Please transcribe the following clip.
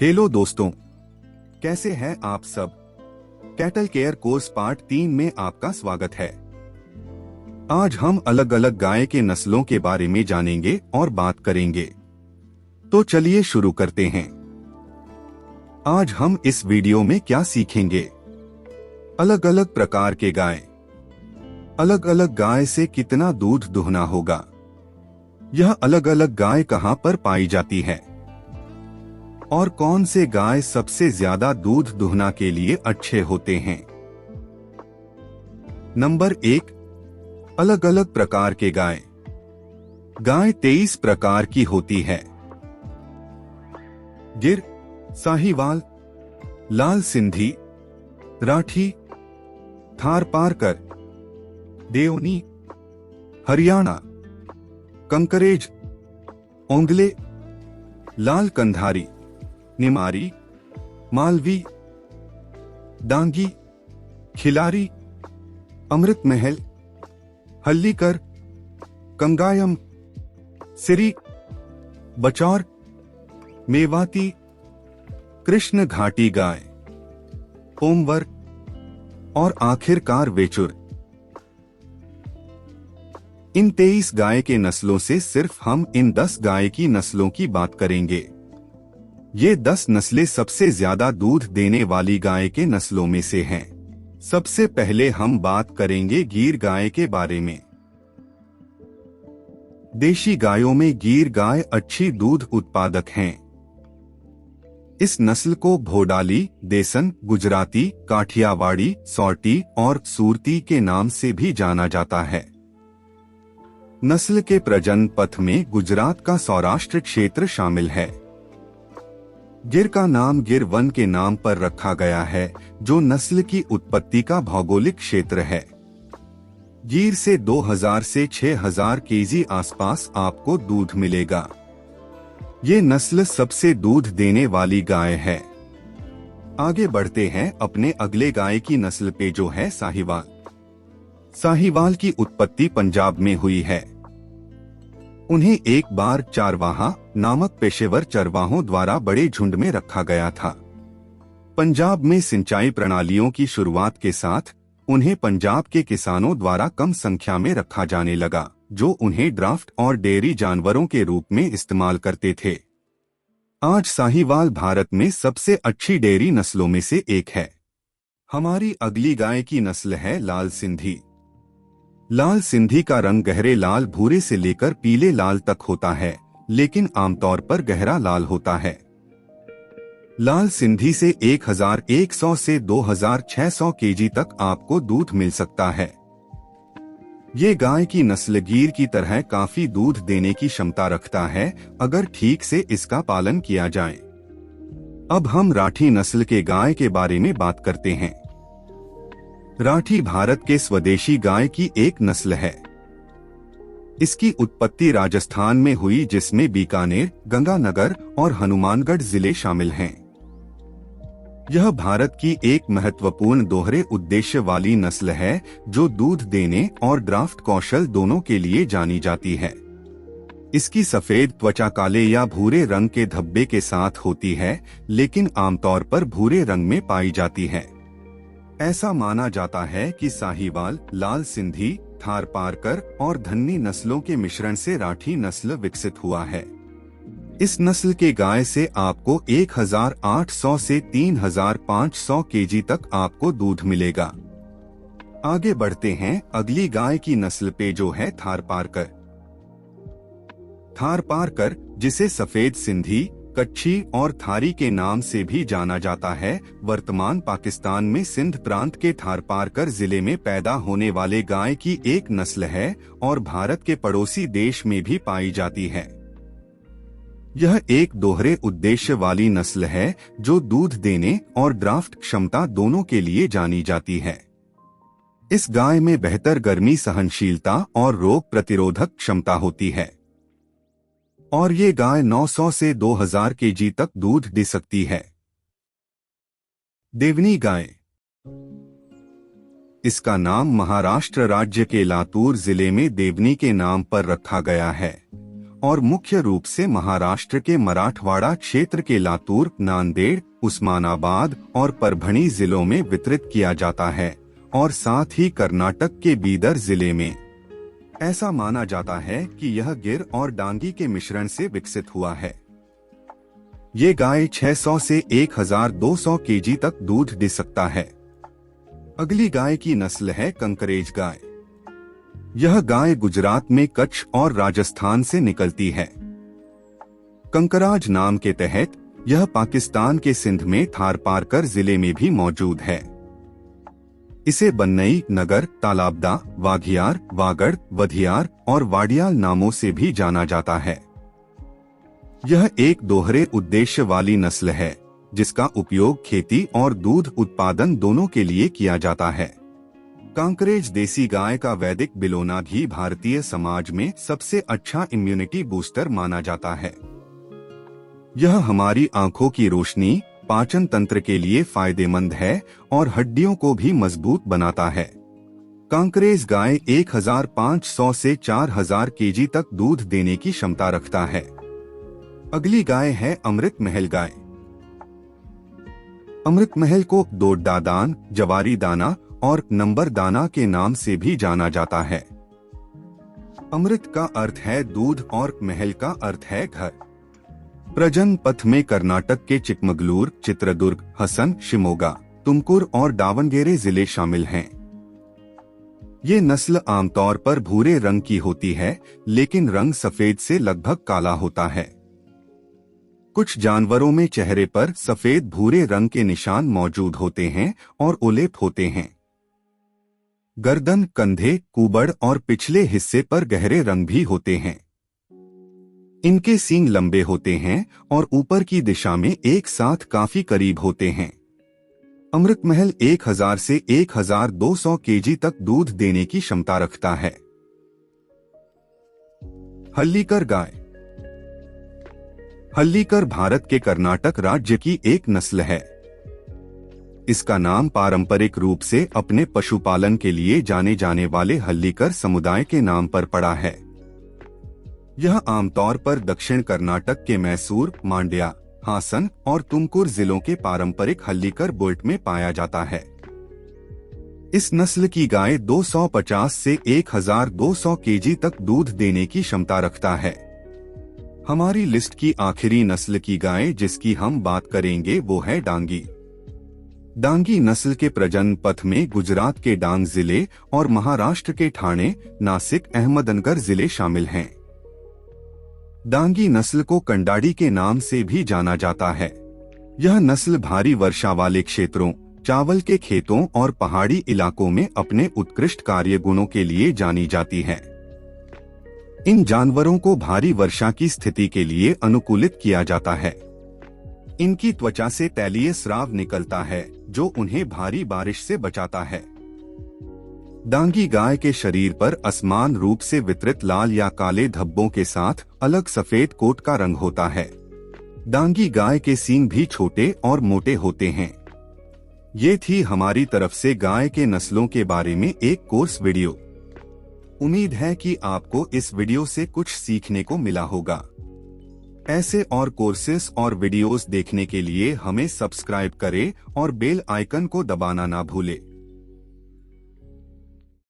Hello दोस्तों, कैसे हैं आप सब। कैटल केयर कोर्स पार्ट 3 में आपका स्वागत है। आज हम अलग अलग गाय के नस्लों के बारे में जानेंगे और बात करेंगे। तो चलिए शुरू करते हैं। आज हम इस वीडियो में क्या सीखेंगे। अलग अलग प्रकार के गाय। अलग अलग गाय से कितना दूध दुहना होगा। यह अलग अलग गाय कहां पर पाई जाती है और कौन से गाय सबसे ज्यादा दूध दुहना के लिए अच्छे होते हैं। नंबर 1, अलग अलग प्रकार के गाय। गाय 23 प्रकार की होती है। गिर, साहीवाल, लाल सिंधी, राठी, थारपारकर, देवनी, हरियाणा, कंकरेज, ओंगले, लाल कंधारी, निमारी, मालवी, डांगी, खिलारी, अमृत महल, हल्लीकर, कंगायम, सिरी, बचौर, मेवाती, कृष्ण घाटी गाय, ओमवर और आखिरकार वेचुर। इन 23 गाय के नस्लों से सिर्फ हम इन 10 गाय की नस्लों की बात करेंगे। ये 10 नस्लें सबसे ज्यादा दूध देने वाली गाय के नस्लों में से हैं। सबसे पहले हम बात करेंगे गीर गाय के बारे में। देशी गायों में गीर गाय अच्छी दूध उत्पादक हैं। इस नस्ल को भोडाली, देसन, गुजराती, काठियावाड़ी, सौटी और सूरती के नाम से भी जाना जाता है। नस्ल के प्रजनन पथ में गुजरात का सौराष्ट्र क्षेत्र शामिल है। गिर का नाम गिर वन के नाम पर रखा गया है, जो नस्ल की उत्पत्ति का भौगोलिक क्षेत्र है। गिर से 2000 से 6000 केजी आसपास आपको दूध मिलेगा। ये नस्ल सबसे दूध देने वाली गाय है। आगे बढ़ते हैं अपने अगले गाय की नस्ल पे, जो है साहीवाल। साहीवाल की उत्पत्ति पंजाब में हुई है। उन्हें एक बार चारवाहा नामक पेशेवर चरवाहों द्वारा बड़े झुंड में रखा गया था। पंजाब में सिंचाई प्रणालियों की शुरुआत के साथ उन्हें पंजाब के किसानों द्वारा कम संख्या में रखा जाने लगा, जो उन्हें ड्राफ्ट और डेयरी जानवरों के रूप में इस्तेमाल करते थे। आज साहीवाल भारत में सबसे अच्छी डेयरी नस्लों में से एक है। हमारी अगली गाय की नस्ल है लाल सिंधी। लाल सिंधी का रंग गहरे लाल भूरे से लेकर पीले लाल तक होता है, लेकिन आमतौर पर गहरा लाल होता है। लाल सिंधी से 1100 से 2600 केजी तक आपको दूध मिल सकता है। ये गाय की नस्ल गीर की तरह काफी दूध देने की क्षमता रखता है, अगर ठीक से इसका पालन किया जाए। अब हम राठी नस्ल के गाय के बारे में बात करते हैं। राठी भारत के स्वदेशी गाय की एक नस्ल है। इसकी उत्पत्ति राजस्थान में हुई, जिसमें बीकानेर, गंगानगर और हनुमानगढ़ जिले शामिल हैं। यह भारत की एक महत्वपूर्ण दोहरे उद्देश्य वाली नस्ल है, जो दूध देने और ड्राफ्ट कौशल दोनों के लिए जानी जाती है। इसकी सफेद त्वचा काले या भूरे रंग के धब्बे के साथ होती है, लेकिन आमतौर पर भूरे रंग में पाई जाती है। ऐसा माना जाता है कि साहीवाल, लाल सिंधी, थारपारकर और धन्नी नस्लों के मिश्रण से राठी नस्ल विकसित हुआ है। इस नस्ल के गाय से आपको 1800 से 3500 केजी तक आपको दूध मिलेगा। आगे बढ़ते हैं अगली गाय की नस्ल पे, जो है थारपारकर। थारपारकर, जिसे सफेद सिंधी, कच्छी और थारी के नाम से भी जाना जाता है, वर्तमान पाकिस्तान में सिंध प्रांत के थारपारकर जिले में पैदा होने वाले गाय की एक नस्ल है और भारत के पड़ोसी देश में भी पाई जाती है। यह एक दोहरे उद्देश्य वाली नस्ल है, जो दूध देने और ड्राफ्ट क्षमता दोनों के लिए जानी जाती है। इस गाय में बेहतर गर्मी सहनशीलता और रोग प्रतिरोधक क्षमता होती है और ये गाय 900 से 2000 केजी तक दूध दे सकती है। देवनी गाय। इसका नाम महाराष्ट्र राज्य के लातूर जिले में देवनी के नाम पर रखा गया है और मुख्य रूप से महाराष्ट्र के मराठवाड़ा क्षेत्र के लातूर, नांदेड़, उस्मानाबाद और परभणी जिलों में वितरित किया जाता है और साथ ही कर्नाटक के बीदर जिले में। ऐसा माना जाता है कि यह गिर और डांगी के मिश्रण से विकसित हुआ है। ये गाय 600 से 1200 केजी तक दूध दे सकता है। अगली गाय की नस्ल है कंकरेज गाय। यह गाय गुजरात में कच्छ और राजस्थान से निकलती है। कंकराज नाम के तहत यह पाकिस्तान के सिंध में थारपारकर जिले में भी मौजूद है। इसे बन्नई, नगर, तालाबदा, वाघियार, वागड़, वधियार और वाडियाल नामों से भी जाना जाता है। यह एक दोहरे उद्देश्य वाली नस्ल है जिसका उपयोग खेती और दूध उत्पादन दोनों के लिए किया जाता है। कांकरेज देसी गाय का वैदिक बिलोना घी भारतीय समाज में सबसे अच्छा इम्यूनिटी बूस्टर माना जाता है। यह हमारी आंखों की रोशनी, पाचन तंत्र के लिए फायदेमंद है और हड्डियों को भी मजबूत बनाता है। कांकरेज गाय 1500 से 4000 केजी तक दूध देने की क्षमता रखता है। अगली गाय है अमृत महल गाय। अमृत महल को दोड्डा दान, जवारी दाना और नंबर दाना के नाम से भी जाना जाता है। अमृत का अर्थ है दूध और महल का अर्थ है घर। प्रजनन पथ में कर्नाटक के चिकमगलूर, चित्रदुर्ग, हसन, शिमोगा, तुमकुर और दावणगेरे जिले शामिल हैं। ये नस्ल आमतौर पर भूरे रंग की होती है, लेकिन रंग सफेद से लगभग काला होता है। कुछ जानवरों में चेहरे पर सफेद भूरे रंग के निशान मौजूद होते हैं और उलेप होते हैं। गर्दन, कंधे, कुबड़ और पिछले हिस्से पर गहरे रंग भी होते हैं। इनके सींग लंबे होते हैं और ऊपर की दिशा में एक साथ काफी करीब होते हैं। अमृत महल 1000 से 1200 केजी तक दूध देने की क्षमता रखता है। हल्लीकर गाय। हल्लीकर भारत के कर्नाटक राज्य की एक नस्ल है। इसका नाम पारंपरिक रूप से अपने पशुपालन के लिए जाने जाने वाले हल्लीकर समुदाय के नाम पर पड़ा है। यह आमतौर पर दक्षिण कर्नाटक के मैसूर, मांड्या, हासन और तुमकुर जिलों के पारंपरिक हल्लीकर बुल्ट में पाया जाता है। इस नस्ल की गाय 250 से 1200 केजी तक दूध देने की क्षमता रखता है। हमारी लिस्ट की आखिरी नस्ल की गाय जिसकी हम बात करेंगे वो है डांगी। डांगी नस्ल के प्रजनन पथ में गुजरात के डांग जिले और महाराष्ट्र के ठाणे, नासिक, अहमदनगर जिले शामिल हैं। डांगी नस्ल को कंडाड़ी के नाम से भी जाना जाता है। यह नस्ल भारी वर्षा वाले क्षेत्रों, चावल के खेतों और पहाड़ी इलाकों में अपने उत्कृष्ट कार्य गुणों के लिए जानी जाती है। इन जानवरों को भारी वर्षा की स्थिति के लिए अनुकूलित किया जाता है। इनकी त्वचा से तैलीय स्राव निकलता है जो उन्हें भारी बारिश से बचाता है। डांगी गाय के शरीर पर असमान रूप से वितरित लाल या काले धब्बों के साथ अलग सफेद कोट का रंग होता है। डांगी गाय के सींग भी छोटे और मोटे होते हैं। ये थी हमारी तरफ से गाय के नस्लों के बारे में एक कोर्स वीडियो। उम्मीद है कि आपको इस वीडियो से कुछ सीखने को मिला होगा। ऐसे और कोर्सेस और वीडियोस देखने के लिए हमें सब्सक्राइब करें और बेल आइकन को दबाना ना भूलें।